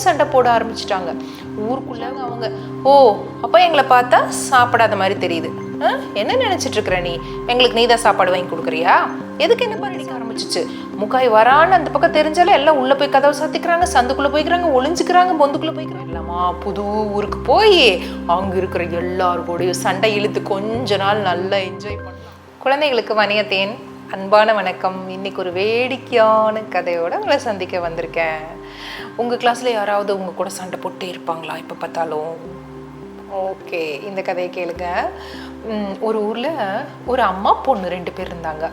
திரும்பவும் சண்டை போட ஆரம்பிச்சிட்டாங்க. ஊருக்குள்ள அவங்க, ஓ அப்போ எங்களை பார்த்தா சாப்பிடாத மாதிரி தெரியுது, என்ன நினைச்சிட்டு இருக்கிற நீ, எங்களுக்கு நீ தான் சாப்பாடு வாங்கி கொடுக்குறியா, எதுக்கு என்ன பண்ணிக்க ஆரம்பிச்சிச்சு. முக்காய் வரான்னு அந்த பக்கம் தெரிஞ்சாலும் எல்லாம் உள்ள போய் கதவை சாத்திக்கிறாங்க, சந்துக்குள்ள போய்க்கிறாங்க, ஒளிஞ்சுக்கிறாங்க, பொந்துக்குள்ள போய்க்கிறாங்க. எல்லாமா புது ஊருக்கு போய் அங்க இருக்கிற எல்லாருக்கூடையும் சண்டை இழுத்து கொஞ்ச நாள் நல்லா என்ஜாய் பண்ணலாம். குழந்தைகளுக்கு வணிகத்தேன் அன்பான வணக்கம். இன்னைக்கு ஒரு வேடிக்கையான கதையோட உங்களை சந்திக்க வந்திருக்கேன். உங்கள் கிளாஸில் யாராவது உங்கள் கூட சண்டை போட்டு இருப்பாங்களா இப்போ பார்த்தாலும்? ஓகே, இந்த கதையை கேளுங்க. ஒரு ஊரில் ஒரு அம்மா பொண்ணு 2 பேர் இருந்தாங்க.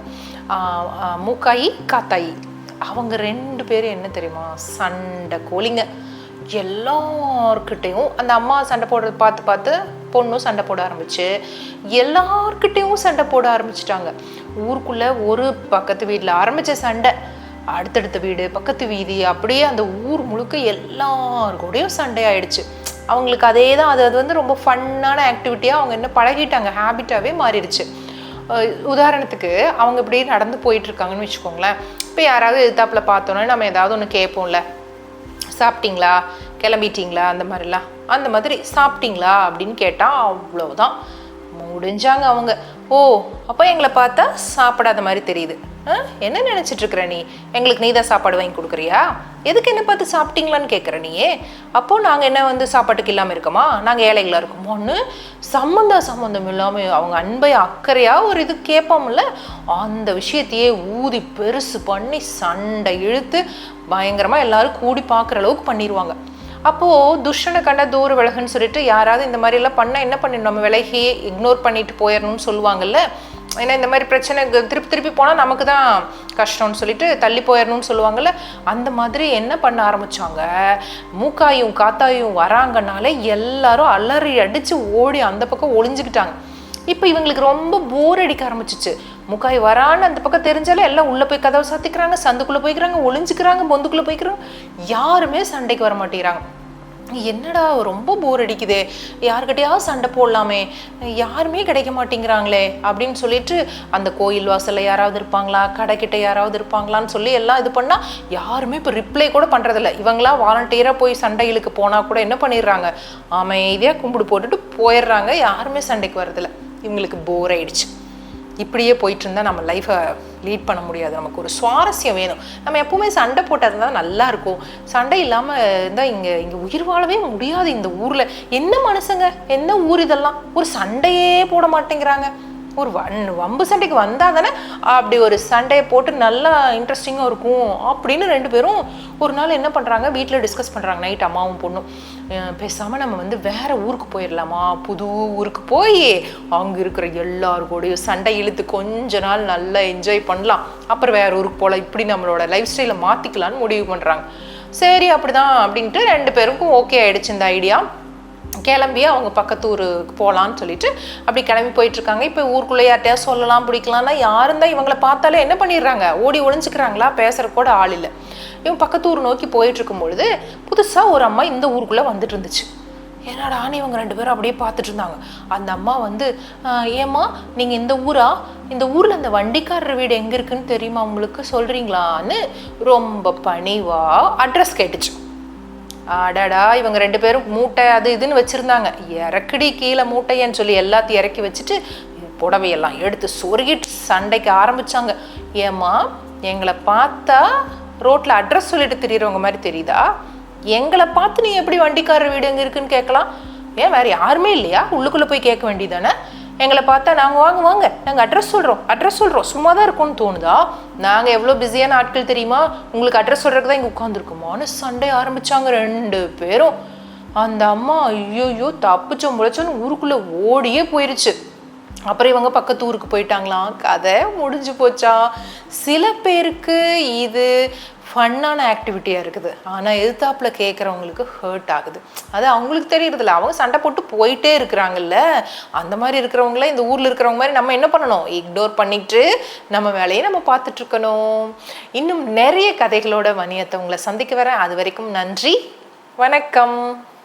மூக்காயி காத்தாயி. அவங்க 2 பேரும் என்ன தெரியுமா, சண்டை கோழிங்க. எல்லார்கிட்டையும் அந்த அம்மா சண்டை போடுறது பார்த்து பொண்ணும் சண்டை போட ஆரம்பிச்சு எல்லார்கிட்டையும் சண்டை போட ஆரம்பிச்சிட்டாங்க. ஊருக்குள்ள ஒரு பக்கத்து வீட்டில் ஆரம்பிச்ச சண்டை அடுத்தடுத்த வீடு, பக்கத்து வீதி, அப்படியே அந்த ஊர் முழுக்க எல்லாருக்கூடையும் சண்டை ஆயிடுச்சு. அவங்களுக்கு அதே தான், அது வந்து ரொம்ப ஃபன்னான ஆக்டிவிட்டியாக அவங்க என்ன பழகிட்டாங்க, ஹேபிட்டாகவே மாறிடுச்சு. உதாரணத்துக்கு அவங்க இப்படி நடந்து போயிட்டு இருக்காங்கன்னு வச்சுக்கோங்களேன். இப்போ யாராவது எதிர்த்தாப்புல பார்த்தோன்னா நம்ம ஏதாவது ஒன்று கேட்போம்ல, சாப்பிட்டீங்களா, கிளம்பிட்டீங்களா, அந்த மாதிரி சாப்பிட்டீங்களா அப்படின்னு கேட்டால் அவ்வளோதான், முடிஞ்சாங்க அவங்க. ஓ அப்போ எங்களை பார்த்தா சாப்பிடாத மாதிரி தெரியுது, என்ன நினச்சிட்டு இருக்கிற நீ, எங்களுக்கு நீ தான் சாப்பாடு வாங்கி கொடுக்குறியா, எதுக்கு என்ன பார்த்து சாப்பிட்டீங்களான்னு கேட்குற நீயே, அப்போது நாங்கள் என்ன வந்து சாப்பாட்டுக்கு இல்லாமல் இருக்கோமா, நாங்கள் ஏழைகளாக இருக்கோமோன்னு சம்மந்தம் இல்லாமல் அவங்க அன்பை அக்கறையாக ஒரு இது கேட்போம்ல, அந்த விஷயத்தையே ஊதி பெருசு பண்ணி சண்டை இழுத்து பயங்கரமாக எல்லாரும் கூடி பார்க்குற அளவுக்கு பண்ணிடுவாங்க. அப்போது துஷ்டனை கண்ட தூர விலகுன்னு சொல்லிட்டு யாராவது இந்த மாதிரிலாம் பண்ணால் என்ன பண்ணிடணும், நம்ம விலகி இக்னோர் பண்ணிட்டு போயிடணும்னு சொல்லுவாங்கல்ல. ஏன்னா இந்த மாதிரி பிரச்சனை திருப்பி போனால் நமக்கு தான் கஷ்டம்னு சொல்லிட்டு தள்ளி போயிடணும்னு சொல்லுவாங்கள்ல. அந்த மாதிரி என்ன பண்ண ஆரம்பித்தாங்க, மூக்காயும் காத்தாயும் வராங்கனாலே எல்லாரும் அலறி அடித்து ஓடி அந்த பக்கம் ஒளிஞ்சுக்கிட்டாங்க. இப்போ இவங்களுக்கு ரொம்ப போர் அடிக்க ஆரம்பிச்சிச்சு. முக்காய் வரான்னு அந்த பக்கம் தெரிஞ்சாலும் எல்லாம் உள்ளே போய் கதவை சாத்திக்கிறாங்க, சந்துக்குள்ளே போய்க்கிறாங்க, ஒளிஞ்சுக்கிறாங்க, பொந்துக்குள்ளே போய்க்கிறாங்க, யாருமே சண்டைக்கு வர மாட்டேங்கிறாங்க. என்னடா ரொம்ப போர் அடிக்குதே, யாருக்கிட்டையாவது சண்டை போடலாமே, யாருமே கிடைக்க மாட்டேங்கிறாங்களே அப்படின்னு சொல்லிட்டு அந்த கோயில் வாசலில் யாராவது இருப்பாங்களா, கடைக்கிட்ட யாராவது இருப்பாங்களான்னு சொல்லி எல்லாம் இது பண்ணால் யாருமே இப்போ ரிப்ளை கூட பண்ணுறதில்ல. இவங்களாம் வாலண்டியராக போய் சண்டைகளுக்கு போனால் கூட என்ன பண்ணிடுறாங்க, அமைதியாக கும்பிடு போட்டுட்டு போயிடுறாங்க, யாருமே சண்டைக்கு வரதில்லை. இவங்களுக்கு போர் ஆயிடுச்சு. இப்படியே போயிட்டு இருந்தால் நம்ம லைஃப்பை லீட் பண்ண முடியாது. நமக்கு ஒரு சுவாரஸ்யம் வேணும். நம்ம எப்பவுமே சண்டை போட்டால் இருந்தால் நல்லா இருக்கும். சண்டை இல்லாமல் இருந்தால் இங்கே உயிர் வாழவே முடியாது. இந்த ஊரில் என்ன மனுஷங்க, என்ன ஊர் இதெல்லாம், ஒரு சண்டையே போட மாட்டேங்கிறாங்க. ஒரு வம்பு சண்டைக்கு வந்தால் தானே அப்படி ஒரு சண்டையை போட்டு நல்லா இன்ட்ரெஸ்டிங்காக இருக்கும் அப்படின்னு 2 பேரும் ஒரு நாள் என்ன பண்ணுறாங்க, வீட்டில் டிஸ்கஸ் பண்ணுறாங்க. நைட் அம்மாவும் பொண்ணும், பேசாமல் நம்ம வந்து வேறு ஊருக்கு போயிடலாமா, புது ஊருக்கு போய் அங்கே இருக்கிற எல்லாருக்கூடையும் சண்டை இழுத்து கொஞ்ச நாள் நல்லா என்ஜாய் பண்ணலாம், அப்புறம் வேறு ஊருக்கு போகலாம், இப்படி நம்மளோட லைஃப் ஸ்டைலை மாற்றிக்கலான்னு முடிவு பண்ணுறாங்க. சரி அப்படிதான் அப்படின்ட்டு 2 பேருக்கும் ஓகே ஆகிடுச்சு இந்த ஐடியா. கிளம்பி அவங்க பக்கத்து ஊருக்கு போகலான்னு சொல்லிட்டு அப்படி கிளம்பி போயிட்டுருக்காங்க. இப்போ ஊருக்குள்ளே யார்ட்டையா சொல்லலாம் பிடிக்கலாம்னா யாரும் தான் இவங்களை பார்த்தாலே என்ன பண்ணிடுறாங்க, ஓடி ஒளிஞ்சுக்கிறாங்களா, பேசுகிற கூட ஆள் இல்லை. இவங்க பக்கத்து ஊர் நோக்கி போயிட்டுருக்கும் பொழுது புதுசாக ஒரு அம்மா இந்த ஊருக்குள்ளே வந்துட்டு இருந்துச்சு. என்னடான்னு இவங்க 2 பேரும் அப்படியே பார்த்துட்டு இருந்தாங்க. அந்த அம்மா வந்து, ஏம்மா நீங்கள் இந்த ஊரா, இந்த ஊரில் அந்த வண்டிக்காரர் வீடு எங்கே இருக்குன்னு தெரியுமா உங்களுக்கு, சொல்கிறீங்களான்னு ரொம்ப பணிவாக அட்ரஸ் கேட்டுச்சு. அடாடா, இவங்க 2 பேரும் மூட்டை அது இதுன்னு வச்சுருந்தாங்க. இறக்கடி கீழே மூட்டையன்னு சொல்லி எல்லாத்தையும் இறக்கி வச்சுட்டு புடவையெல்லாம் எடுத்து சொருகிட்டு சண்டைக்கு ஆரம்பித்தாங்க. ஏம்மா எங்களை பார்த்தா ரோட்டில் அட்ரஸ் சொல்லிட்டு தெரியுறவங்க மாதிரி தெரியுதா, எங்களை பார்த்து நீ எப்படி வண்டிக்காரர் வீடு எங்கே இருக்குன்னு கேட்கலாம், ஏன் வேறு யாருமே இல்லையா, உள்ளுக்குள்ளே போய் கேட்க வேண்டியதானே, எங்களை பார்த்தா நாங்கள் வாங்க நாங்கள் அட்ரஸ் சொல்கிறோம் சும்மா தான் இருக்கோன்னு தோணுதா, நாங்கள் எவ்வளோ பிஸியான ஆட்கள் தெரியுமா, உங்களுக்கு அட்ரஸ் சொல்கிறதுக்கு தான் இங்கே உட்காந்துருக்கோமான்னு சண்டை ஆரம்பித்தாங்க 2 பேரும். அந்த அம்மா ஐயோ தப்பிச்சோம் முளைச்சோன்னு ஊருக்குள்ளே ஓடியே போயிடுச்சு. அப்புறம் இவங்க பக்கத்து ஊருக்கு போயிட்டாங்களாம். கதை முடிஞ்சு போச்சா. சில பேருக்கு இது ஃபன்னான ஆக்டிவிட்டியாக இருக்குது, ஆனால் எதிர்த்தாப்பில் கேட்குறவங்களுக்கு ஹர்ட் ஆகுது. அது அவங்களுக்கு தெரியறதில்ல, அவங்க சண்டை போட்டு போயிட்டே இருக்கிறாங்கல்ல. அந்த மாதிரி இருக்கிறவங்கள இந்த ஊரில் இருக்கிறவங்க மாதிரி நம்ம என்ன பண்ணணும், இக்னோர் பண்ணிட்டு நம்ம வேலையை நம்ம பார்த்துட்ருக்கணும். இன்னும் நிறைய கதைகளோட வணியத்தை உங்களை சந்திக்க வரேன். அது வரைக்கும் நன்றி, வணக்கம்.